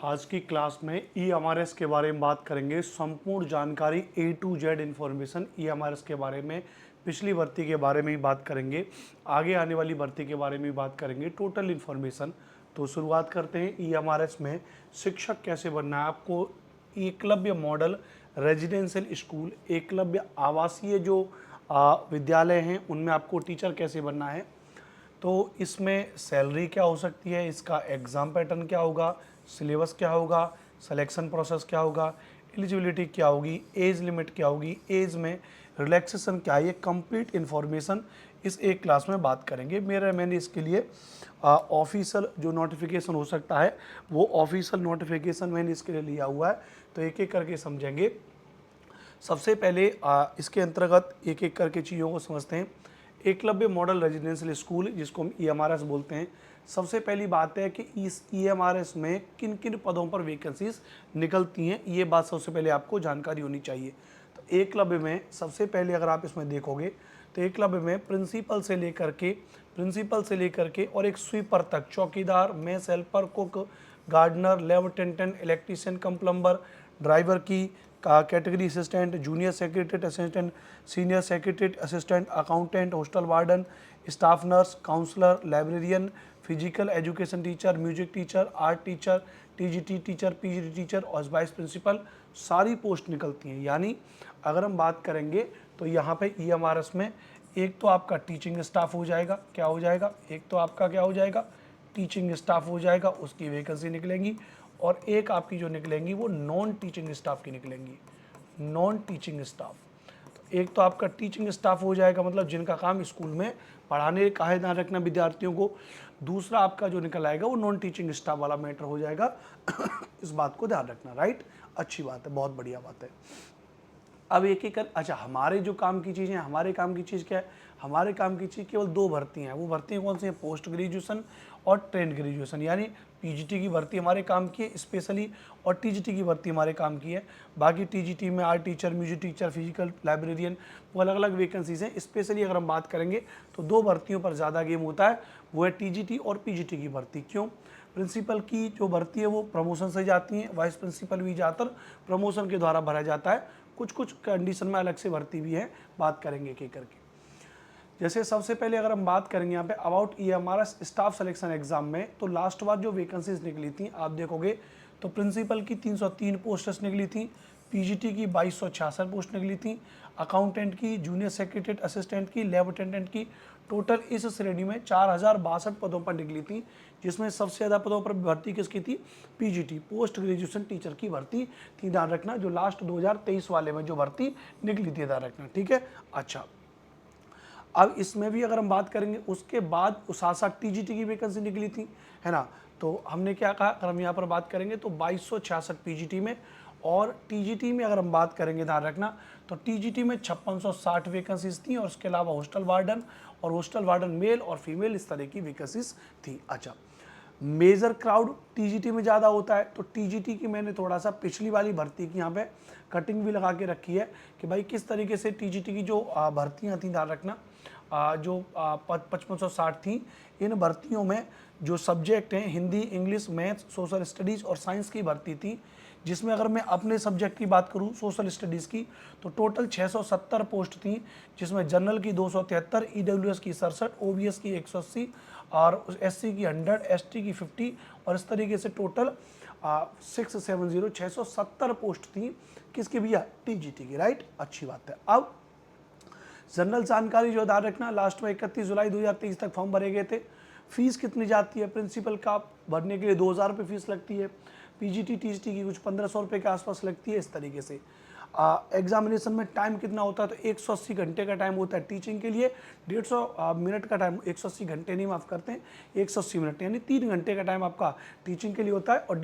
आज की क्लास में EMRS के बारे में बात करेंगे। संपूर्ण जानकारी A to Z information EMRS के बारे में, पिछली भर्ती के बारे में ही बात करेंगे, आगे आने वाली भर्ती के बारे में भी बात करेंगे, टोटल इन्फॉर्मेशन। तो शुरुआत करते हैं। EMRS में शिक्षक कैसे बनना है आपको। Eklavya model residential school, Eklavya आवासीय जो विद्यालय हैं उनमें आपको टीचर कैसे बनना है। तो इसमें सैलरी क्या हो सकती है, इसका एग्ज़ाम पैटर्न क्या होगा, सिलेबस क्या होगा, सिलेक्शन प्रोसेस क्या होगा, एलिजिबिलिटी क्या होगी, एज लिमिट क्या होगी, एज में रिलैक्सेशन क्या है, ये कंप्लीट इन्फॉर्मेशन इस एक क्लास में बात करेंगे। मैंने इसके लिए ऑफिशियल जो नोटिफिकेशन हो सकता है वो ऑफिशियल नोटिफिकेशन मैंने इसके लिए लिया हुआ है। तो एक एक करके समझेंगे। सबसे पहले इसके अंतर्गत एक एक करके चीज़ों को समझते हैं। एकलव्य मॉडल रेजिडेंशियल स्कूल जिसको हम EMRS बोलते हैं। सबसे पहली बात है कि इस EMRS में किन किन पदों पर वैकेंसीज निकलती हैं, ये बात सबसे पहले आपको जानकारी होनी चाहिए। तो एकलव्य में सबसे पहले अगर आप इसमें देखोगे तो एकलव्य में प्रिंसिपल से लेकर के और एक स्वीपर तक, चौकीदार, mess helper, cook, gardener, lab attendant, electrician cum plumber, driver की category assistant, junior secretary assistant, senior secretary assistant, accountant, hostel warden, staff nurse, counsellor, librarian, physical education teacher, music teacher, art teacher, TGT teacher, PGT teacher और vice principal, सारी post निकलती हैं। यानी अगर हम बात करेंगे तो यहाँ पे EMRS में एक तो आपका टीचिंग स्टाफ हो जाएगा, क्या हो जाएगा, एक तो आपका क्या हो जाएगा, टीचिंग स्टाफ हो जाएगा, उसकी वैकेंसी निकलेंगी। और एक आपकी जो निकलेंगी वो नॉन टीचिंग स्टाफ की निकलेंगी, नॉन टीचिंग स्टाफ। तो एक तो आपका टीचिंग स्टाफ हो जाएगा, मतलब जिनका काम स्कूल में पढ़ाने का है, ध्यान रखना विद्यार्थियों को। दूसरा आपका जो निकल आएगा वो नॉन टीचिंग स्टाफ वाला मैटर हो जाएगा। इस बात को ध्यान रखना, राइट। अच्छी बात है, बहुत बढ़िया बात है। अब एक एक कर, अच्छा हमारे जो काम की चीज़ें, हमारे काम की चीज़ क्या है, हमारे काम की चीज़ केवल दो भर्तियाँ हैं। वो भर्तियाँ कौन सी हैं, पोस्ट ग्रेजुएशन और ट्रेंड ग्रेजुएशन। यानी PGT की भर्ती हमारे काम की है स्पेशली, और TGT की भर्ती हमारे काम की है। बाकी TGT में art teacher, music teacher, physical, librarian, वो अलग अलग वैकेंसीज हैं। स्पेशली अगर हम बात करेंगे तो दो भर्तियों पर ज़्यादा गेम होता है, वो है TGT और PGT की भर्ती। क्यों, प्रिंसिपल की जो भर्ती है वो प्रमोशन से जाती है, वाइस प्रिंसिपल भी ज़्यादातर प्रमोशन के द्वारा भरा जाता है। कुछ कुछ कंडीशन में अलग से भर्ती भी है, बात करेंगे एक एक करके। जैसे सबसे पहले अगर हम बात करेंगे यहाँ पे about EMRS staff selection exam में, तो लास्ट बार जो वैकेंसीज निकली थी आप देखोगे तो प्रिंसिपल की 303 पोस्ट्स निकली थी, PGT की 2266 पोस्ट निकली थी, अकाउंटेंट की, जूनियर सेक्रेटरी असिस्टेंट की, लैब अटेंडेंट की, टोटल इस श्रेणी में 4062 पदों पर निकली थी। जिसमें सबसे ज़्यादा पदों पर भर्ती किसकी थी, PGT पोस्ट ग्रेजुएशन टीचर की भर्ती थी। ध्यान रखना, जो लास्ट 2023 वाले में जो भर्ती निकली थी, ध्यान रखना, ठीक है। अच्छा, अब इसमें भी अगर हम बात करेंगे उसके बाद साथ साथ TGT की वैकेंसी निकली थी, है ना। तो हमने क्या कहा, अगर हम यहाँ पर बात करेंगे तो 2266 PGT में, और TGT में अगर हम बात करेंगे, ध्यान रखना, तो TGT में 5660 वैकेंसीज थी, और उसके अलावा हॉस्टल वार्डन मेल और फीमेल, इस तरह की वैकेंसीज थी। अच्छा, मेजर क्राउड TGT में ज़्यादा होता है, तो TGT की मैंने थोड़ा सा पिछली वाली भर्ती की यहाँ पे कटिंग भी लगा के रखी है कि भाई किस तरीके से TGT की जो भर्तियाँ थी, ध्यान रखना, जो 5560 थी, इन भर्तियों में जो सब्जेक्ट हैं Hindi, English, maths, social studies और साइंस की भर्ती थी। जिसमें अगर मैं अपने सब्जेक्ट की बात करूं, सोशल स्टडीज़ की, तो टोटल 670 पोस्ट थी, जिसमें जनरल की 273, EWS की 67, OBS की 180 और SC की 100, ST की 50, और इस तरीके से टोटल 670 पोस्ट थी। किसकी भैया, TGT की, राइट। अच्छी बात है। अब जनरल जानकारी जो ध्यान रखना, लास्ट में 31 जुलाई 2023 तक फॉर्म भरे गए थे। फीस कितनी जाती है, प्रिंसिपल का भरने के लिए 2000 रुपये फीस लगती है, PGT TGT की कुछ 1500 रुपये के आसपास लगती है, इस तरीके से। एग्जामिनेशन में टाइम कितना होता है, तो 180 घंटे का टाइम होता है टीचिंग के लिए, 150 मिनट का टाइम, 180 घंटे नहीं माफ़ करते हैं, 180 मिनट, यानी 3 घंटे का टाइम आपका टीचिंग के लिए होता है, और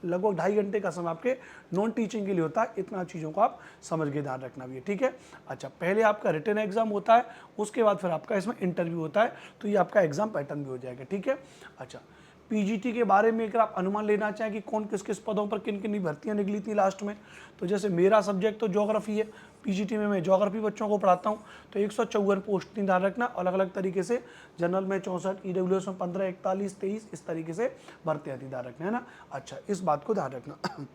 लगभग 2.5 घंटे का समय आपके नॉन टीचिंग के लिए होता है। इतना चीज़ों को आप समझ के ध्यान रखना भी है, ठीक है। अच्छा, पहले आपका रिटन एग्जाम होता है, उसके बाद फिर आपका इसमें इंटरव्यू होता है, तो ये आपका एग्जाम पैटर्न भी हो जाएगा, ठीक है। अच्छा, पीजीटी के बारे में अगर आप अनुमान लेना चाहें कि कौन किस किस पदों पर किन किन भर्तियां निकली थी लास्ट में, तो जैसे मेरा सब्जेक्ट तो ज्योग्राफी है, पीजीटी में मैं ज्योग्राफी बच्चों को पढ़ाता हूँ, तो 154 पोस्ट ध्यान रखना, अलग अलग तरीके से, जनरल में 64, ईडब्ल्यूएस में 15, 41, 23, इस तरीके से भर्तियां थी, ध्यान रखना है ना। अच्छा, इस बात को ध्यान रखना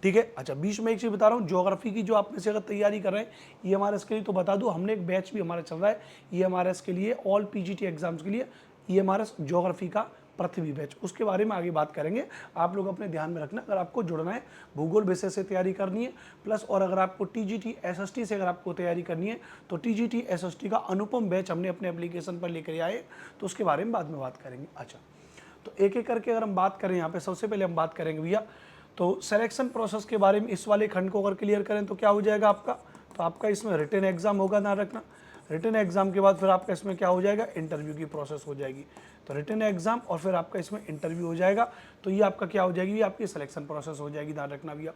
ठीक है। अच्छा, बीच में एक चीज़ बता रहा हूँ, ज्योग्राफी की जो आप में से अगर तैयारी कर रहे हैं ईएमआरएस के लिए, तो बता दूँ हमने एक बैच भी हमारा चल रहा है ईएमआरएस के लिए, ऑल पीजीटी एग्जाम्स के लिए ईएमआरएस ज्योग्राफी का पृथ्वी बैच, उसके बारे में आगे बात करेंगे। आप लोग अपने ध्यान में रखना, अगर आपको जुड़ना है, भूगोल विषय से तैयारी करनी है प्लस, और अगर आपको टीजीटी एसएसटी से अगर आपको तैयारी करनी है, तो टीजीटी एसएसटी का अनुपम बैच हमने अपने एप्लीकेशन पर लेकर आए, तो उसके बारे में बाद में बात करेंगे। अच्छा, तो एक एक करके अगर हम बात करें, यहाँ पे सबसे पहले हम बात करेंगे भैया, तो सिलेक्शन प्रोसेस के बारे में इस वाले खंड को अगर क्लियर करें तो क्या हो जाएगा आपका, तो आपका इसमें रिटन एग्जाम होगा, ध्यान रखना। रिटन एग्जाम के बाद फिर आपका इसमें क्या हो जाएगा, इंटरव्यू की प्रोसेस हो जाएगी। तो रिटन एग्जाम और फिर आपका इसमें इंटरव्यू हो जाएगा, तो ये आपका क्या हो जाएगी, ये आपकी सिलेक्शन प्रोसेस हो जाएगी, ध्यान रखना भैया।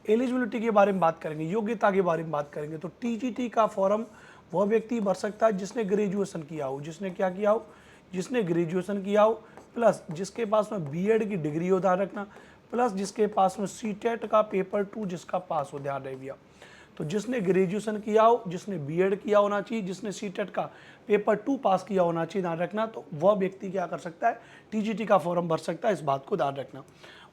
एलिजिबिलिटी के बारे में बात करेंगे, योग्यता के बारे में बात करेंगे, तो टीजीटी का फॉर्म वह व्यक्ति भर सकता है जिसने ग्रेजुएशन किया हो, जिसने क्या किया हो, जिसने ग्रेजुएशन किया हो, प्लस जिसके पास में बीएड की डिग्री हो, ध्यान रखना, प्लस जिसके पास में सीटेट का पेपर 2 जिसका पास हो, ध्यान रहे भैया। तो जिसने ग्रेजुएशन किया हो, जिसने बीएड किया होना चाहिए, जिसने सीटेट का पेपर 2 पास किया होना चाहिए, ध्यान रखना, तो वह व्यक्ति क्या कर सकता है, टीजीटी का फॉर्म भर सकता है, इस बात को ध्यान रखना।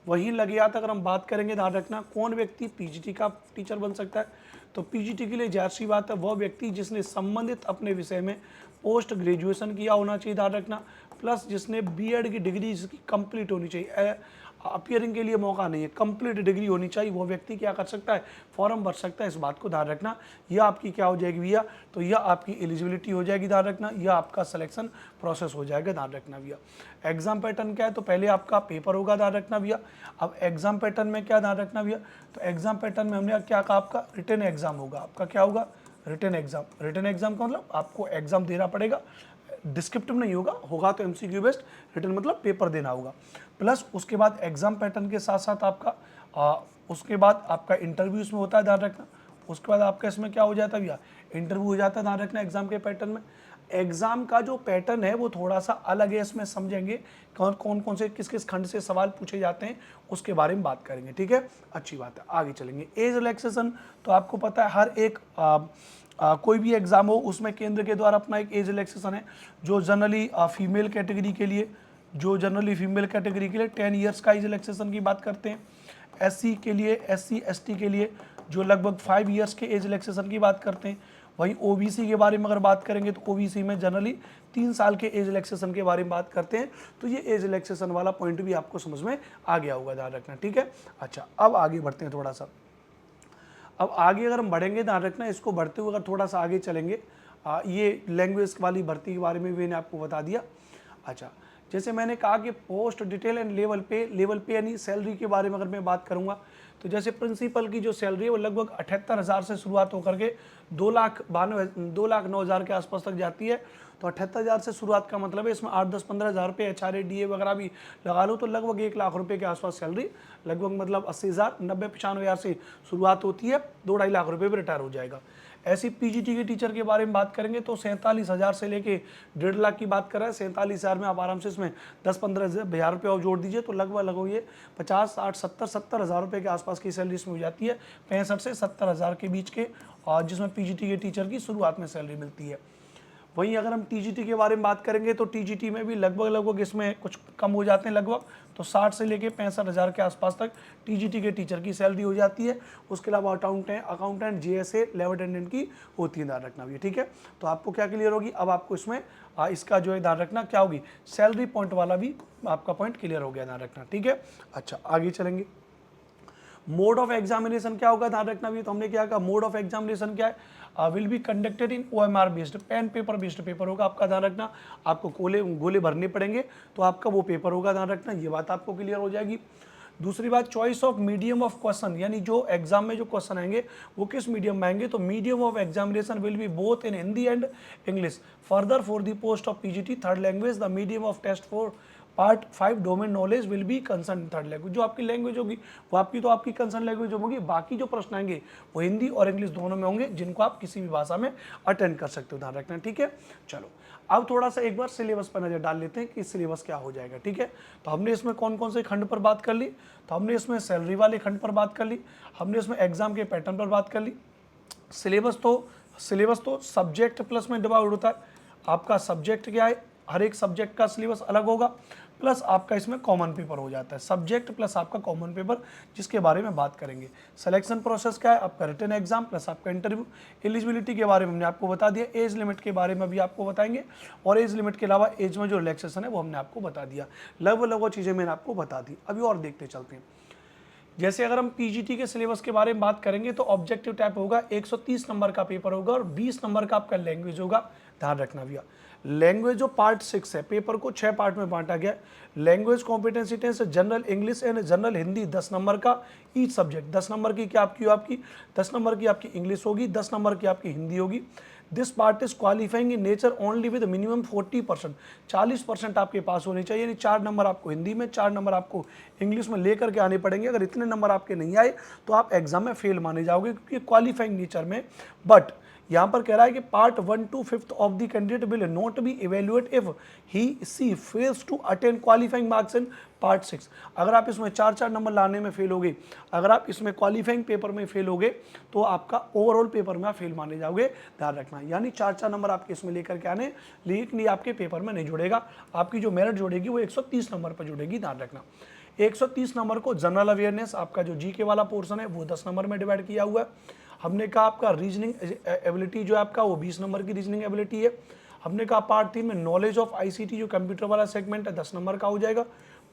वहीं लगे हाथ अगर हम बात करेंगे, ध्यान रखना, कौन व्यक्ति पीजीटी का टीचर बन सकता है, तो पीजीटी के लिए जाहिर सी बात है वह व्यक्ति जिसने संबंधित अपने विषय में पोस्ट ग्रेजुएशन किया होना चाहिए, ध्यान रखना, प्लस जिसने बीएड की डिग्री जिसकी कंप्लीट होनी चाहिए, अपियरिंग के लिए मौका नहीं है, कंप्लीट डिग्री होनी चाहिए, वो व्यक्ति क्या कर सकता है, फॉर्म भर सकता है, इस बात को ध्यान रखना। यह आपकी क्या हो जाएगी भैया, तो यह आपकी एलिजिबिलिटी हो जाएगी, ध्यान रखना, यह आपका सिलेक्शन प्रोसेस हो जाएगा, ध्यान रखना भैया। एग्जाम पैटर्न क्या है, तो पहले आपका पेपर होगा, ध्यान रखना भैया। अब एग्जाम पैटर्न में क्या ध्यान रखना भैया, तो एग्जाम पैटर्न में हमने क्या कहा, आपका रिटन एग्जाम होगा, आपका क्या होगा, रिटन एग्जाम। रिटन एग्जाम का मतलब आपको एग्जाम देना पड़ेगा, डिस्क्रिप्टिव नहीं होगा, होगा तो एमसीक्यू बेस्ड, रिटन मतलब पेपर देना होगा, प्लस उसके बाद एग्जाम पैटर्न के साथ साथ आपका उसके बाद आपका इंटरव्यू इसमें होता है, ध्यान रखना। उसके बाद आपका इसमें क्या हो जाता है भैया, इंटरव्यू हो जाता है, ध्यान रखना। एग्जाम के पैटर्न में एग्जाम का जो पैटर्न है वो थोड़ा सा अलग है, इसमें समझेंगे कौन कौन से किस किस खंड से सवाल पूछे जाते हैं, उसके बारे में बात करेंगे, ठीक है, अच्छी बात है। आगे चलेंगे, एज रिलैक्सेशन, तो आपको पता है हर एक कोई भी एग्जाम हो उसमें केंद्र के द्वारा अपना एक एज रिलैक्सेशन है, जो जनरली फीमेल कैटेगरी के लिए, 10 ईयर्स का एज रिलैक्सेशन की बात करते हैं। एससी के लिए, एससी एसटी के लिए जो लगभग 5 ईयर्स के एज रिलैक्सेशन की बात करते हैं। वहीं ओबीसी के बारे में अगर बात करेंगे तो ओबीसी में जनरली 3 साल के एज रिलैक्सेशन के बारे में बात करते हैं। तो ये एज रिलैक्सेशन वाला पॉइंट भी आपको समझ में आ गया होगा, ध्यान रखना, ठीक है। अच्छा, अब आगे बढ़ते हैं थोड़ा सा। अब आगे अगर हम बढ़ेंगे, ध्यान रखना, इसको बढ़ते हुए अगर थोड़ा सा आगे चलेंगे, ये लैंग्वेज वाली भर्ती के बारे में भी मैंने आपको बता दिया। अच्छा, जैसे मैंने कहा कि पोस्ट डिटेल एंड लेवल पे यानी सैलरी के बारे में अगर मैं बात करूंगा, तो जैसे प्रिंसिपल की जो सैलरी है वो लगभग 78,000 से शुरुआत होकर के 2,09,000 के आसपास तक जाती है। तो 78,000 से शुरुआत का मतलब है इसमें 8-10-15,000 रुपये HRA DA वगैरह भी लगा लो, तो लगभग 1 लाख रुपये के आसपास सैलरी, लगभग मतलब 80,000, 90-95,000 से शुरुआत होती है, 2-2.5 लाख रुपये पर रिटायर हो जाएगा। ऐसी पीजीटी के टीचर के बारे में बात करेंगे तो 47,000 से लेके 1.5 लाख की बात कर रहे हैं। 47,000 में आप आराम से इसमें 10-15,000 रुपये और जोड़ दीजिए, तो लगभग ये 50-60-70,000 रुपये के आसपास की सैलरी इसमें हो जाती है, 65 से 70,000 के बीच के, और जिसमें पीजीटी के टीचर की शुरुआत में सैलरी मिलती है। वहीं अगर हम टीजीटी के बारे में बात करेंगे तो टीजीटी में भी लगभग इसमें कुछ कम हो जाते हैं, लगभग तो 60 से लेके 65,000 के आसपास तक टीजीटी के टीचर की सैलरी हो जाती है। उसके अलावा अकाउंटेंट JSA लेवल अटेंडेंट की होती है, ध्यान रखना भी, ठीक है। तो आपको क्या क्लियर होगी, अब आपको इसमें इसका जो है ध्यान रखना क्या होगी, सैलरी पॉइंट वाला भी आपका पॉइंट क्लियर हो गया, ध्यान रखना, ठीक है। अच्छा, आगे चलेंगे। मोड ऑफ एग्जामिनेशन क्या होगा, ध्यान रखना भी, तो हमने क्या कहा, मोड ऑफ एग्जामिनेशन क्या है, will be conducted in OMR based, pen paper based paper होगा आपका, ध्यान रखना। आपको गोले भरने पड़ेंगे तो आपका वो पेपर होगा, ध्यान रखना, ये बात आपको क्लियर हो जाएगी। दूसरी बात, choice of medium of question, यानी जो एग्जाम में जो क्वेश्चन आएंगे वो किस मीडियम में आएंगे, तो medium of examination will be both in Hindi and English. Further for the post of PGT third language the medium of test for part 5 domain knowledge will be concern third language, जो आपकी language होगी वो आपकी तो आपकी concern language होगी, बाकी जो प्रश्न आएंगे वो हिंदी और इंग्लिश दोनों में होंगे, जिनको आप किसी भी भाषा में अटेंड कर सकते हो, ध्यान रखना, ठीक है। चलो अब थोड़ा सा एक बार सिलेबस पर नजर डाल लेते हैं कि सिलेबस क्या हो जाएगा, ठीक है। तो हमने इसमें कौन कौन से खंड पर बात कर ली, तो हमने इसमें सैलरी वाले खंड पर बात कर ली, हमने इसमें एग्जाम के पैटर्न पर बात कर ली। सिलेबस तो सब्जेक्ट प्लस में डिवाइड होता है, आपका सब्जेक्ट क्या है, हर एक सब्जेक्ट का सिलेबस अलग होगा, प्लस आपका इसमें कॉमन पेपर हो जाता है, सब्जेक्ट प्लस आपका कॉमन पेपर, जिसके बारे में बात करेंगे। सिलेक्शन प्रोसेस क्या है, आपका रिटन एग्जाम प्लस आपका इंटरव्यू। एलिजिबिलिटी के बारे में हमने आपको बता दिया, एज लिमिट के बारे में भी आपको बताएंगे, और एज लिमिट के अलावा एज में जो रिलैक्सेशन है वो हमने आपको बता दिया, लगभग चीज़ें मैंने आपको बता दी। अभी और देखते चलते हैं। जैसे अगर हम पीजीटी के सिलेबस के बारे में बात करेंगे तो ऑब्जेक्टिव टाइप होगा, 130 नंबर का पेपर होगा और 20 नंबर का आपका लैंग्वेज होगा, ध्यान रखना भैया। लैंग्वेज जो पार्ट 6 है, पेपर को 6 पार्ट में बांटा गया है। Language competency test, general English and general Hindi 10 number का ईच सब्जेक्ट, 10 नंबर की क्या आपकी 10 नंबर की आपकी इंग्लिश होगी, 10 नंबर की आपकी हिंदी होगी। This part is qualifying in nature only with minimum 40%, 40% आपके पास होने चाहिए, यानी 4 नंबर आपको हिंदी में, 4 नंबर आपको इंग्लिश में लेकर के आने पड़ेंगे। अगर इतने नंबर आपके नहीं आए तो आप एग्जाम में फेल माने जाओगे, क्योंकि क्वालिफाइंग नेचर में। बट यहाँ पर कह रहा है कि part 1 to 5 of the candidate will not be evaluate if he she fails to attain qualifying marks in part 6। अगर आप इसमें 4 नंबर लाने में फेल होगे, अगर आप इसमें क्वालिफाइंग पेपर में फेल होगे तो आपका ओवरऑल पेपर में आप फेल माने जाओगे, ध्यान रखना। यानी 4 नंबर आपके इसमें लेकर के आने, लेकिन ये आपके पेपर में नहीं जुड़ेगा, आपकी जो मेरिट जुड़ेगी वो 130 नंबर पर जुड़ेगी, ध्यान रखना। 130 नंबर को जनरल अवेयरनेस, आपका जो जीके वाला पोर्शन है वो 10 नंबर में डिवाइड किया हुआ है। हमने कहा आपका रीजनिंग एबिलिटी जो है आपका वो 20 नंबर की रीजनिंग एबिलिटी है। हमने कहा पार्ट 3 में नॉलेज ऑफ आईसीटी जो कंप्यूटर वाला सेगमेंट है 10 नंबर का हो जाएगा।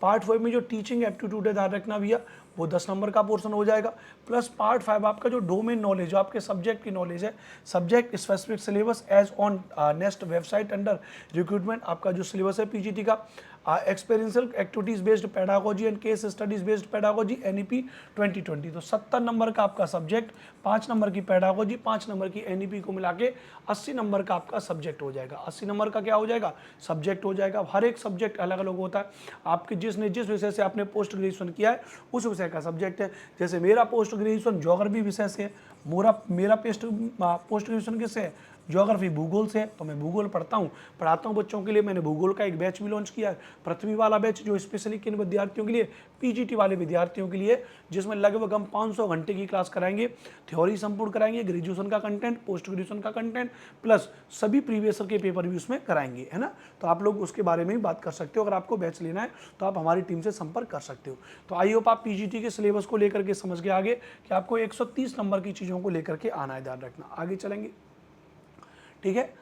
पार्ट 4 में जो टीचिंग एप्टीट्यूड है, ध्यान रखना भैया, वो 10 नंबर का पोर्शन हो जाएगा। प्लस पार्ट 5 आपका जो डोमेन नॉलेज, जो आपके सब्जेक्ट की नॉलेज है, subject specific syllabus as on next website under recruitment, आपका जो सिलेबस है पीजीटी का, experiential activities based pedagogy and case studies based pedagogy NEP 2020। तो 70 नंबर का आपका सब्जेक्ट, 5 नंबर की पेडागोजी, 5 नंबर की एनईपी को मिला के 80 नंबर का आपका सब्जेक्ट हो जाएगा। 80 नंबर का क्या हो जाएगा, सब्जेक्ट हो जाएगा। हर एक सब्जेक्ट अलग अलग होता है, आपके जिस विषय से आपने पोस्ट ग्रेजुएशन किया है उस विषय का सब्जेक्ट है। जैसे मेरा पोस्ट ग्रेजुएशन ज्योग्राफी विषय से है, मेरा पोस्ट ग्रेजुएशन किससे है, ज्योग्राफी भूगोल से, तो मैं भूगोल पढ़ता हूँ बच्चों के लिए। मैंने भूगोल का एक बैच भी लॉन्च किया है, पृथ्वी वाला बैच, जो स्पेशली किन विद्यार्थियों के लिए, पीजीटी वाले विद्यार्थियों के लिए, जिसमें लगभग हम 500 घंटे की क्लास कराएंगे, थ्योरी संपूर्ण कराएंगे, ग्रेजुएशन का कंटेंट, पोस्ट ग्रेजुएशन का कंटेंट, प्लस सभी प्रीवियस ईयर के पेपर भी उसमें कराएंगे, है ना। तो आप लोग उसके बारे में भी बात कर सकते हो। अगर आपको बैच लेना है तो आप हमारी टीम से संपर्क कर सकते हो। तो आई होप आप पीजीटी के सिलेबस को लेकर के समझ गए आगे कि आपको 130 नंबर की चीज़ों को लेकर के आना है, ध्यान रखना। आगे चलेंगे, ठीक है।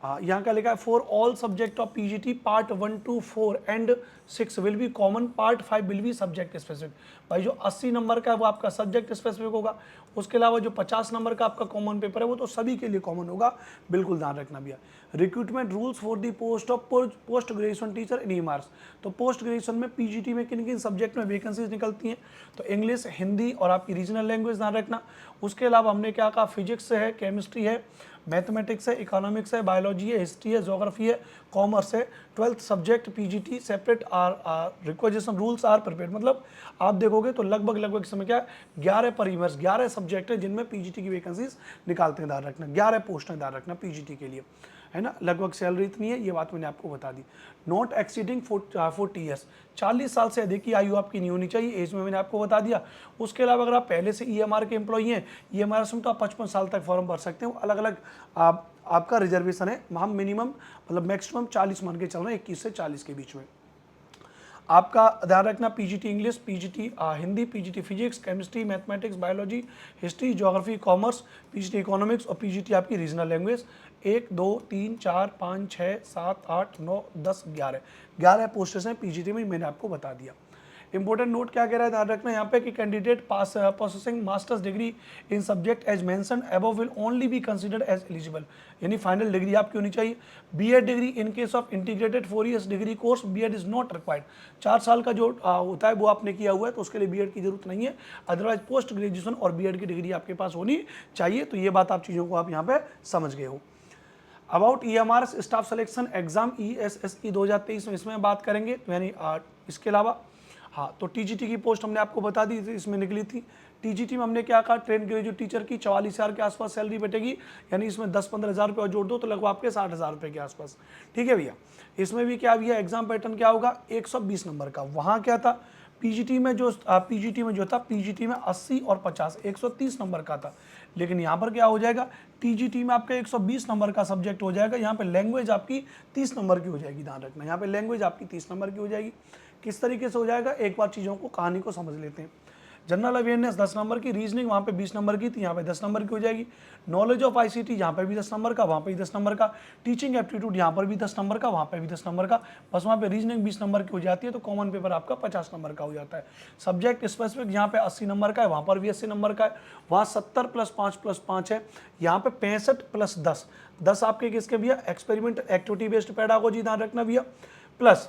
यहाँ का लिखा है for all subject of PGT part 1 to 4 and 6 will be common, part 5 will be subject specific. भाई जो 80 नंबर का है वो आपका सब्जेक्ट स्पेसिफिक होगा, उसके अलावा जो 50 नंबर का आपका कॉमन पेपर है वो तो सभी के लिए कॉमन होगा, बिल्कुल ध्यान रखना भैया। Recruitment rules for the post of post graduation teacher in EMRS. तो पोस्ट ग्रेजुएशन में पीजीटी में किन किन सब्जेक्ट में वैकेंसीज निकलती हैं, तो इंग्लिश, हिंदी और आपकी रीजनल लैंग्वेज, ध्यान रखना। उसके अलावा हमने क्या कहा, फिजिक्स है, केमिस्ट्री है, मैथमेटिक्स है, इकोनॉमिक्स है, बायोलॉजी है, हिस्ट्री है, ज्योग्राफी है, कॉमर्स है। 12th subject PGT separate are requisition rules are prepared. मतलब आप देखोगे तो लगभग समय क्या 11 पर ईमर्स 11 सब्जेक्ट है जिनमें पीजीटी की वैकेंसीज निकालते हैं, ध्यान रखना। 11 पोस्टें ध्यान रखना पीजीटी के लिए, है ना। लगभग सैलरी इतनी है, ये बात मैंने आपको बता दी। नॉट एक्सीडिंग 40 ईयर्स, 40 साल से अधिक की आयु आपकी नहीं होनी चाहिए, एज में मैंने आपको बता दिया। उसके अलावा अगर आप पहले से ईएमआर के एम्प्लॉई हैं, ईएमआर में तो आप 55 साल तक फॉर्म भर सकते हो। अलग अलग आपका रिजर्वेशन है, हम मिनिमम मतलब मैक्सिमम 40 मान के चल रहे हैं, 21 से 40 के बीच में। आपका ध्यान रखना, PGT English, PGT Hindi, PGT physics, chemistry, mathematics, biology, history, geography, commerce, PGT economics और पीजीटी आपकी रीजनल लैंग्वेज। 1 2 3 4 5 6 7 8 9 10 11 पोस्टेस हैं पीजीटी में, मैंने आपको बता दिया। इंपॉर्टेंट नोट क्या कह रहा है, ध्यान रखना यहाँ पे कि candidate possessing master's degree in subject as mentioned above will only be considered as eligible. यानी फाइनल डिग्री आपकी होनी चाहिए। BEd degree in case of integrated 4 years degree course BEd is not required. 4 साल का जो होता है वो आपने किया हुआ है तो उसके लिए बीएड की जरूरत नहीं है। अदरवाइज पोस्ट ग्रेजुएशन और बीएड की डिग्री आपके पास होनी चाहिए। तो ये बात आप चीज़ों को आप यहाँ पे समझ गए हो। About EMRS staff selection exam ESSE 2023 में इसमें बात करेंगे, यानी इसके अलावा हाँ, तो TGT की पोस्ट हमने आपको बता दी थी, इसमें निकली थी। TGT में हमने क्या कहा, ट्रेन ग्रेजुएट टीचर की 44,000 के आसपास सैलरी बैठेगी, यानी इसमें 10-15 हज़ार रुपये जोड़ दो तो लगभग आपके 60,000 रुपये के आसपास। ठीक है भैया, इसमें भी क्या भैया एग्जाम पैटर्न क्या होगा, 120 नंबर का। वहाँ क्या था पीजीटी में जो था पीजीटी में 80 और 50 130 नंबर का था, लेकिन यहाँ पर क्या हो जाएगा, टीजीटी में आपका 120 नंबर का सब्जेक्ट हो जाएगा, यहाँ पे लैंग्वेज आपकी 30 नंबर की हो जाएगी। ध्यान रखना, यहाँ पे लैंग्वेज आपकी 30 नंबर की हो जाएगी। किस तरीके से हो जाएगा, एक बार चीज़ों को, कहानी को समझ लेते हैं। जनरल अवेयरनेस 10 नंबर की, रीजनिंग वहाँ पे 20 नंबर की थी, यहाँ पे 10 नंबर की हो जाएगी। नॉलेज ऑफ आईसीटी यहाँ पे भी 10 नंबर का, वहाँ पे भी 10 नंबर का। टीचिंग एप्टीट्यूड यहाँ पर भी 10 नंबर का, वहाँ पे भी 10 नंबर का। बस वहाँ पे रीजनिंग 20 नंबर की हो जाती है, तो कॉमन पेपर आपका 50 नंबर का हो जाता है। सब्जेक्ट स्पेसिफिक यहाँ पे 80 नंबर का है, वहाँ पर भी 80 नंबर का है। वहाँ 70 + 5 + 5 है, यहाँ पे 65 + 10 आपके किसके भैया, एक्सपेरिमेंट एक्टिविटी बेस्ड पेडागोजी, ध्यान रखना भैया। प्लस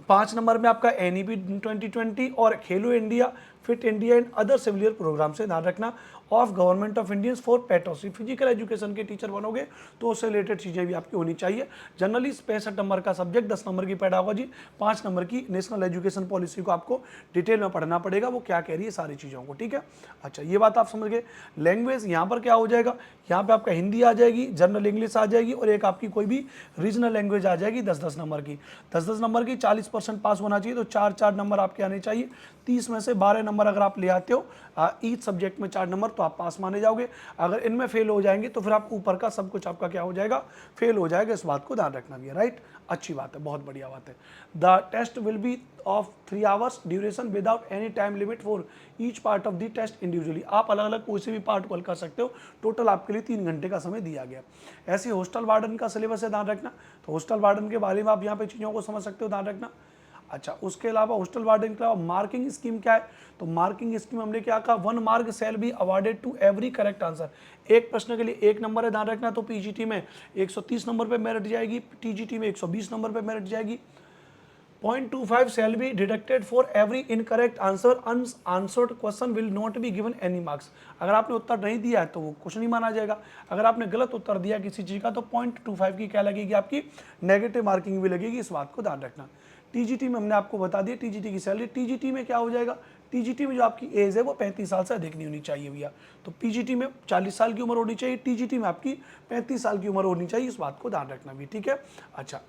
5 नंबर में आपका NEP 2020 और Khelo India, fit India and other similar program से, ध्यान रखना, of government of India for पेटोसी। फिजिकल एजुकेशन के टीचर बनोगे तो उससे रिलेटेड चीज़ें भी आपकी होनी चाहिए। जनरली 65 नंबर का सब्जेक्ट, 10 नंबर की पेडागोजी, 5 नंबर की नेशनल एजुकेशन पॉलिसी को आपको डिटेल में पढ़ना पड़ेगा, वो क्या कह रही है सारी चीज़ों को। ठीक है, अच्छा ये बात आप समझ गए। लैंग्वेज यहाँ पर क्या हो जाएगा, यहाँ पे आपका हिंदी आ जाएगी, जनरल इंग्लिश आ जाएगी, और एक आपकी कोई भी रीजनल लैंग्वेज आ जाएगी 10-10 नंबर की। 10-10 नंबर की 40% पास होना चाहिए, तो 4-4 नंबर आपके आने चाहिए। 30 में से 12 नंबर अगर आप ले आते हो ईच सब्जेक्ट में 4 नंबर, तो आप पास माने जाओगे। अगर इनमें फेल हो जाएंगे तो फिर आप ऊपर का सब कुछ आपका क्या हो जाएगा, फेल हो जाएगा। इस बात को ध्यान रखना भी है, राइट। अच्छी बात है, बहुत बढ़िया बात है। The test will be of 3 hours duration without any time limit for each part of the test individually. आप अलग अलग कोई से भी पार्ट को हल कर सकते हो, टोटल आपके लिए 3 घंटे का समय दिया गया। ऐसे हॉस्टल वार्डन का सिलेबस है, ध्यान रखना, तो हॉस्टल वार्डन के बारे में आप यहाँ पे चीज़ों को समझ सकते हो, ध्यान रखना। अच्छा, उसके अलावा हॉस्टल वार्डन के अलावा मार्किंग स्कीम क्या है, तो मार्किंग स्कीम हमने क्या कहा, 1 mark shall be awarded to every correct answer. एक प्रश्न के लिए 1 नंबर है, ध्यान रखना। तो पीजीटी में 130 नंबर पे मेरिट जाएगी, टीजीटी में 120 नंबर पे मेरिट जाएगी। 0.25 shall be deducted for every incorrect answer, unanswered question will not be given any marks. अगर आपने उत्तर नहीं दिया है तो वो क्वेश्चन नहीं माना जाएगा। अगर आपने गलत उत्तर दिया किसी चीज़ का तो 0.25 की क्या लगेगी, आपकी नेगेटिव मार्किंग भी लगेगी। इस बात को ध्यान रखना। टीजीटी में हमने आपको बता दिया टीजीटी की सैलरी। टीजीटी में क्या हो जाएगा, टीजीटी में जो आपकी एज है वो 35 साल से अधिक नहीं होनी चाहिए भैया। तो पीजीटी में 40 साल की उम्र होनी चाहिए, टीजीटी में आपकी 35 साल की उम्र होनी चाहिए। इस बात को ध्यान रखना भी, ठीक है। अच्छा,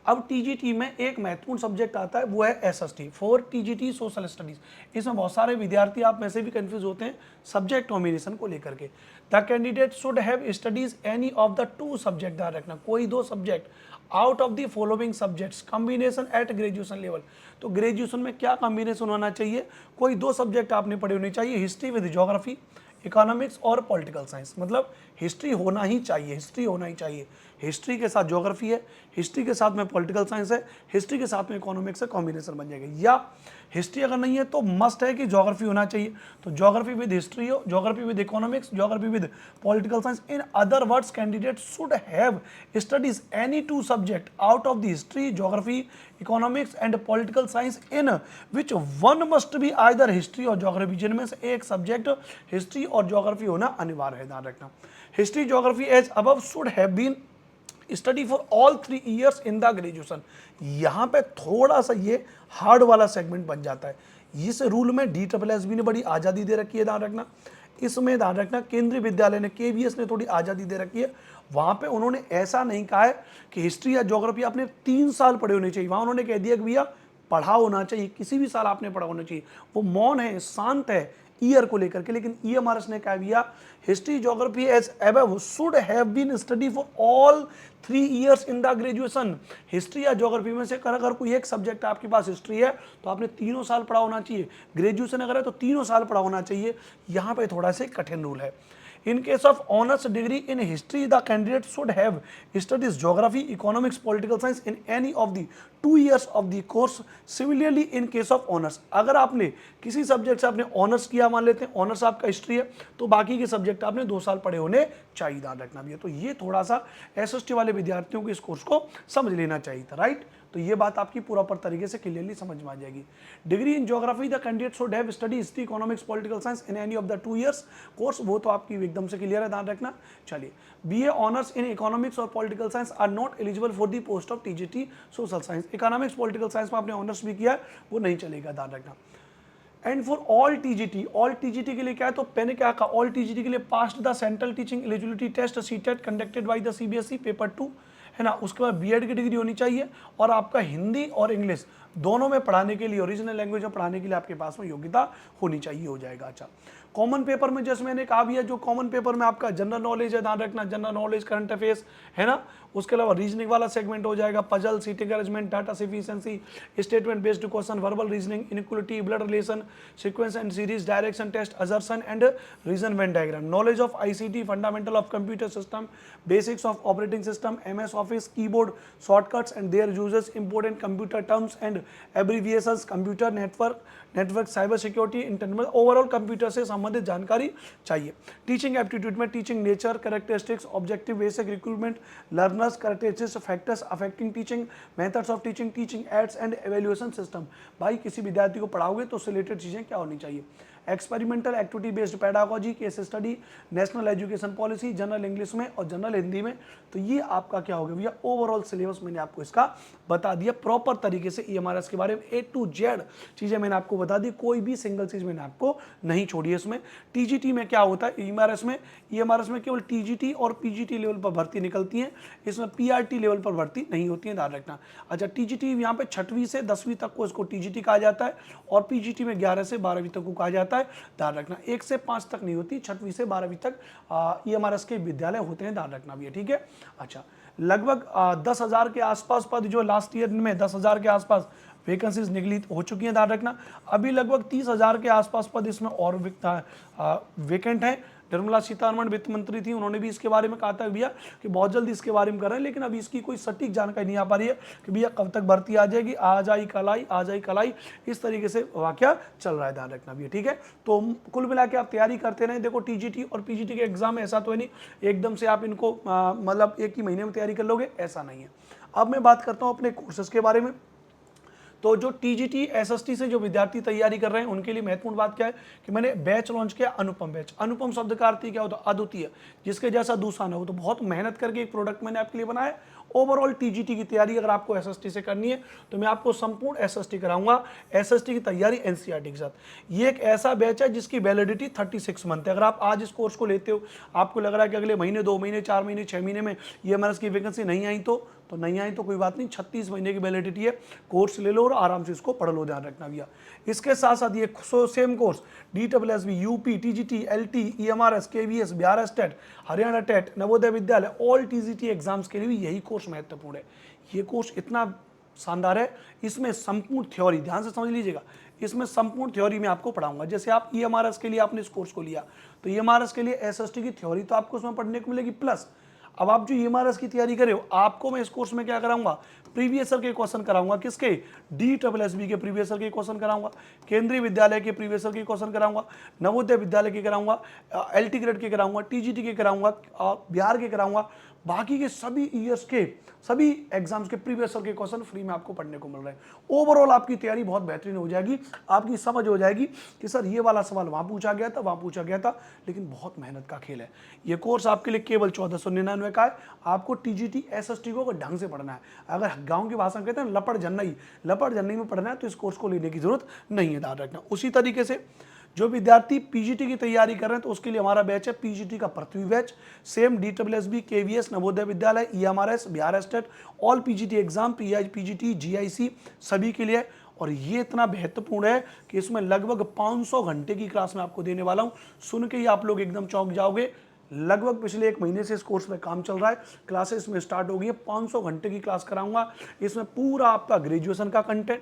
अब टीजीटी में एक महत्वपूर्ण सब्जेक्ट आता है, वो है SST, for TGT social studies. इसमें बहुत सारे विद्यार्थी आप में से भी कंफ्यूज होते हैं सब्जेक्ट कॉम्बिनेशन को लेकर के। The candidate should have studies any of the 2 subject, ध्यान रखना, कोई 2 subject out of the following subjects combination at graduation level. तो ग्रेजुएशन में क्या कॉम्बिनेशन होना चाहिए, कोई 2 सब्जेक्ट आपने पढ़े होने चाहिए, हिस्ट्री विद ज्योग्राफी, इकोनॉमिक्स और पॉलिटिकल साइंस। मतलब हिस्ट्री होना ही चाहिए, हिस्ट्री होना ही चाहिए। हिस्ट्री के साथ ज्योग्राफी है, हिस्ट्री के साथ में पॉलिटिकल साइंस है, हिस्ट्री के साथ में इकोनॉमिक्स है, कॉम्बिनेशन बन जाएगा। या हिस्ट्री अगर नहीं है तो मस्ट है कि ज्योग्राफी होना चाहिए, तो ज्योग्राफी विद हिस्ट्री हो, geography with economics, geography with political science. In other words candidate should have studies any 2 subject out of the history, geography, economics and political science in which one must be either history और geography, जिनमें से एक subject history और geography होना अनिवार्य है, ध्यान रखना। History geography as above should have been study for all 3 years in the graduation. यहाँ पे थोड़ा सा ये हार्ड वाला सेगमेंट बन जाता है। इस रूल में DSSB ने बड़ी आज़ादी दे रखी है, ध्यान रखना। इसमें ध्यान रखना केंद्रीय विद्यालय ने, KVS ने थोड़ी आज़ादी दे रखी है। वहाँ पे उन्होंने ऐसा नहीं कहा है कि हिस्ट्री या ज्योग्राफी आपने 3 साल पढ़े होने चाहिए। वहाँ उन्होंने कह दिया कि भैया पढ़ा होना चाहिए, किसी भी साल आपने पढ़ा होना चाहिए। वो मौन है, शांत है ईयर को लेकर के। लेकिन EMRS ने कहा दिया history geography as above should have been study for all 3 years in the graduation. History या ज्योग्राफी में से अगर कोई एक सब्जेक्ट आपके पास हिस्ट्री है तो आपने 3 साल पढ़ा होना चाहिए। ग्रेजुएशन अगर है तो 3 साल पढ़ा होना चाहिए। यहाँ पे थोड़ा सा कठिन रूल है। In case of honors degree in history, the candidate should have studied geography, economics, political science in any of the 2 years of the course. Similarly, in case of honors, अगर आपने किसी सब्जेक्ट से आपने honours किया, मान लेते हैं honours आपका हिस्ट्री है, तो बाकी के सब्जेक्ट आपने 2 साल पढ़े होने चाहिए, ध्यान रखना भी है। तो ये थोड़ा सा SST वाले विद्यार्थियों को इस कोर्स को समझ लेना चाहिए था, राइट। तो ये बात आपकी प्रॉपर तरीके से क्लियरली समझ में आ जाएगी। Degree in geography the candidate should have study history, economics, political science in any of the 2 years course, वो तो आपकी एकदम से क्लियर है, ध्यान रखना। चलिए, बीए ऑनर्स इन इकोनॉमिक्स और political science are not eligible for the post of TGT social science. Economics political science में आपने ऑनर्स भी किया है, वो नहीं चलेगा, ध्यान रखना। एंड फॉर ऑल टीजीटी के लिए क्या है, तो मैंने क्या कहा, ऑल टीजीटी के लिए past the central teaching eligibility test CTET conducted by the CBSE paper 2, है ना। उसके बाद बीएड की डिग्री होनी चाहिए और आपका हिंदी और इंग्लिश दोनों में पढ़ाने के लिए, ओरिजिनल लैंग्वेज में पढ़ाने के लिए आपके पास में योग्यता होनी चाहिए, हो जाएगा। अच्छा, कॉमन पेपर में जैसे मैंने कहा भी है, जो कॉमन पेपर में आपका जनरल नॉलेज है, ध्यान रखना, जनरल नॉलेज, करंट अफेयर्स, है ना। उसके अलावा रीजनिंग वाला सेगमेंट हो जाएगा, puzzle, seating arrangement, data sufficiency, statement based question, verbal reasoning, inequality, blood relation, sequence and series, direction test, assertion and reason venn diagram, knowledge of ICT, fundamental of computer system, basics of operating system, MS office, keyboard shortcuts and their uses, important computer terms and abbreviations, computer network, cyber security, internet, overall computer से संबंधित जानकारी चाहिए। Teaching aptitude में teaching nature, characteristics, objective, basic recruitment, learners, characteristics, factors affecting teaching, methods of teaching, teaching ads and evaluation system. भाई किसी विद्यार्थी को पढ़ाओगे तो उससे रिलेटेड चीजें क्या होनी चाहिए, experimental activity based pedagogy, case study, national education policy, general English में और जनरल हिंदी में। तो ये आपका क्या हो गया भैया, ओवरऑल सिलेबस मैंने आपको इसका बता दिया प्रॉपर तरीके से। ईएमआरएस के बारे में A to Z चीजें मैंने आपको बता दी, कोई भी सिंगल चीज मैंने आपको नहीं छोड़ी है इसमें। टीजीटी में क्या होता है, ईएमआरएस में केवल टीजीटी और पीजीटी लेवल पर भर्ती निकलती है, इसमें पीआरटी लेवल पर भर्ती नहीं होती है, ध्यान रखना। अच्छा, टीजीटी यहाँ पे 6वीं से 10वीं तक को इसको टीजीटी कहा जाता है और पीजीटी में 11 से 12वीं तक को कहा जाता है, ध्यान रखना। 1 से 5 तक नहीं होती, 6वीं से 12वीं तक ईएमआरएस के विद्यालय होते हैं, ध्यान रखना भी है, ठीक है। अच्छा, लगभग 10,000 के आसपास पद जो लास्ट ईयर में 10,000 के आसपास वैकेंसीज निकली हो चुकी हैं, ध्यान रखना। अभी लगभग 30,000 के आसपास पद इसमें और वैकेंट हैं। निर्मला सीतारमण वित्त मंत्री थी, उन्होंने भी इसके बारे में कहा था भैया कि बहुत जल्दी इसके बारे में कर रहे हैं, लेकिन अभी इसकी कोई सटीक जानकारी नहीं आ पा रही है कि भैया कब तक भर्ती आ जाएगी, आज आई कल आई, आज आई कल आई, इस तरीके से वाकया चल रहा है, ध्यान रखना भी है, ठीक है। तो कुल मिला के आप तैयारी करते रहें। देखो, टीजीटी और पीजीटी के एग्जाम ऐसा तो है नहीं एकदम से आप इनको मतलब एक ही महीने में तैयारी कर लोगे, ऐसा नहीं है। अब मैं बात करता हूँ अपने कोर्सेज के बारे में। तो जो टीजीटी एसएसटी से जो विद्यार्थी तैयारी कर रहे हैं उनके लिए महत्वपूर्ण बात क्या है कि मैंने बैच लॉन्च किया, अनुपम बैच। अनुपम शब्द का अर्थ क्या होता है, अद्वितीय, जिसके जैसा दूसरा ना हो। तो बहुत मेहनत करके एक प्रोडक्ट मैंने आपके लिए बनाया। ओवरऑल टीजीटी की तैयारी अगर आपको एसएसटी से करनी है तो मैं आपको संपूर्ण एसएसटी कराऊंगा, एसएसटी की तैयारी एनसीईआरटी के साथ। ये एक ऐसा बैच है जिसकी वैलिडिटी 36 मंथ है। अगर आप आज इस कोर्स को लेते हो, आपको लग रहा है कि अगले महीने, 2 महीने, 4 महीने, 6 महीने में ईएमआरएस की वैकेंसी नहीं आई तो नहीं आई तो कोई बात नहीं, 36 महीने की वैलिडिटी है। कोर्स ले लो और आराम से इसको पढ़ लो, ध्यान रखना भैया। इसके साथ साथ ये same course DSSB, UP, TGT, LT, EMRS, KVS, Bihar state, Haryana TET, Navodaya Vidyalaya, all TGT exams के लिए भी यही कोर्स महत्वपूर्ण है। ये कोर्स इतना शानदार है, इसमें संपूर्ण थ्योरी, ध्यान से समझ लीजिएगा, इसमें संपूर्ण थ्योरी में आपको पढ़ाऊंगा। जैसे आप ईएमआरएस के लिए आपने इस कोर्स को लिया तो ईएमआरएस के लिए एसएसटी की थ्योरी तो आपको उसमें पढ़ने को मिलेगी, प्लस अब आप जो ईएमआरएस की तैयारी कर रहे हो, आपको मैं इस कोर्स में क्या कराऊंगा, प्रीवियस ईयर के क्वेश्चन कराऊंगा। किसके, DSSB के प्रीवियस ईयर के क्वेश्चन कराऊंगा, केंद्रीय विद्यालय के प्रीवियस ईयर के क्वेश्चन कराऊंगा, नवोदय विद्यालय के कराऊंगा, एलटी ग्रेड के कराऊंगा, टीजीटी के कराऊंगा, बिहार के कराऊंगा, बाकी के सभी ईयर्स के सभी एग्जाम्स के प्रीवियस ईयर के क्वेश्चन फ्री में आपको पढ़ने को मिल रहे हैं। ओवरऑल आपकी तैयारी बहुत बेहतरीन हो जाएगी, आपकी समझ हो जाएगी कि सर ये वाला सवाल वहाँ पूछा गया था, वहाँ पूछा गया था, लेकिन बहुत मेहनत का खेल है। ये कोर्स आपके लिए केवल 1499 का है। आपको टीजीटी एसएसटी को ढंग से पढ़ना है। अगर गाँव की भाषा में कहते हैं लपड़ जन्नई में पढ़ना है तो इस कोर्स को लेने की जरूरत नहीं है, ध्यान रखना। उसी तरीके से जो विद्यार्थी पीजीटी की तैयारी कर रहे हैं तो उसके लिए हमारा बैच है पीजीटी का Prithvi batch. Same DSSB, KVS, Navodaya Vidyalaya, EMRS, Bihar state, all PGT exam, PGT, GIC सभी के लिए। और ये इतना महत्वपूर्ण है कि इसमें लगभग 500 घंटे की क्लास में आपको देने वाला हूँ। सुन के ही आप लोग एकदम चौंक जाओगे। लगभग पिछले 1 महीने से इस कोर्स में काम चल रहा है, क्लासेस में स्टार्ट हो गई है। 500 घंटे की क्लास कराऊंगा। इसमें पूरा आपका ग्रेजुएशन का कंटेंट,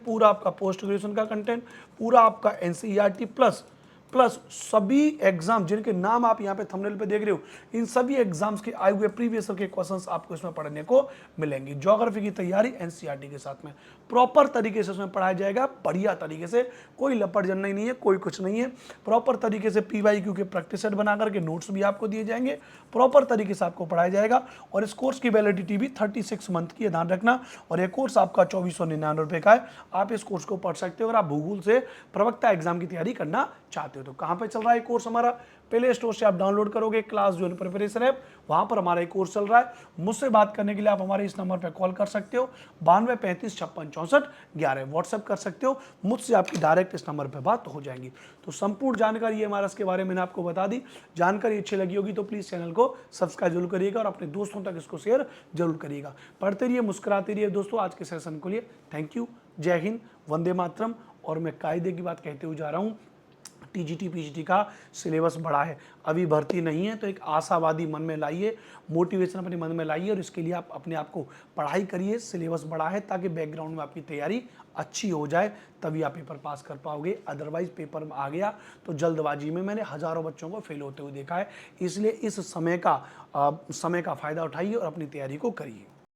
पूरा आपका पोस्ट ग्रेजुएशन का कंटेंट, पूरा आपका एनसीईआरटी प्लस प्लस सभी एग्जाम जिनके नाम आप यहाँ पे थंबनेल पे देख रहे हो, इन सभी एग्जाम्स के आए हुए प्रीवियस के क्वेश्चंस आपको इसमें पढ़ने को मिलेंगे। ज्योग्राफी की तैयारी एनसीईआरटी के साथ में प्रॉपर तरीके से इसमें पढ़ाया जाएगा, बढ़िया तरीके से, कोई लपड़ नहीं है, कोई कुछ नहीं है। प्रॉपर तरीके से PYQ के प्रैक्टिस सेट बना करके नोट्स भी आपको दिए जाएंगे, प्रॉपर तरीके से आपको पढ़ाया जाएगा। और इस कोर्स की वैलिडिटी भी 36 मंथ की है, ध्यान रखना। और ये कोर्स आपका 2499 रुपये का है। आप इस कोर्स को पढ़ सकते हो अगर आप भूगोल से प्रवक्ता एग्जाम की तैयारी करना चाहते हो। तो कहाँ पे चल रहा है कोर्स हमारा? प्ले स्टोर से आप डाउनलोड करोगे क्लास जोन प्रिपरेशन ऐप, वहां पर हमारा एक कोर्स चल रहा है। मुझसे बात करने के लिए आप हमारे इस नंबर पर कॉल कर सकते हो, 92 35 56 64 11, व्हाट्सएप कर सकते हो, मुझसे आपकी डायरेक्ट इस नंबर पर बात हो जाएगी। तो संपूर्ण जानकारी MRS के बारे में मैंने आपको बता दी। जानकारी अच्छी लगी होगी तो प्लीज़ चैनल को सब्सक्राइब जरूर करिएगा और अपने दोस्तों तक इसको शेयर जरूर करिएगा। पढ़ते रहिए, मुस्कुराते रहिए दोस्तों। आज के सेशन के लिए थैंक यू, जय हिंद, वंदे मातरम। और मैं कायदे की बात कहते हुए जा रहा हूँ, TGT PGT का सिलेबस बड़ा है, अभी भर्ती नहीं है, तो एक आशावादी मन में लाइए, मोटिवेशन अपने मन में लाइए और इसके लिए आप अपने आप को पढ़ाई करिए। सिलेबस बड़ा है ताकि बैकग्राउंड में आपकी तैयारी अच्छी हो जाए, तभी आप पेपर पास कर पाओगे। अदरवाइज पेपर में आ गया तो जल्दबाजी में मैंने हज़ारों बच्चों को फेल होते हुए देखा है। इसलिए इस समय का फ़ायदा उठाइए और अपनी तैयारी को करिए।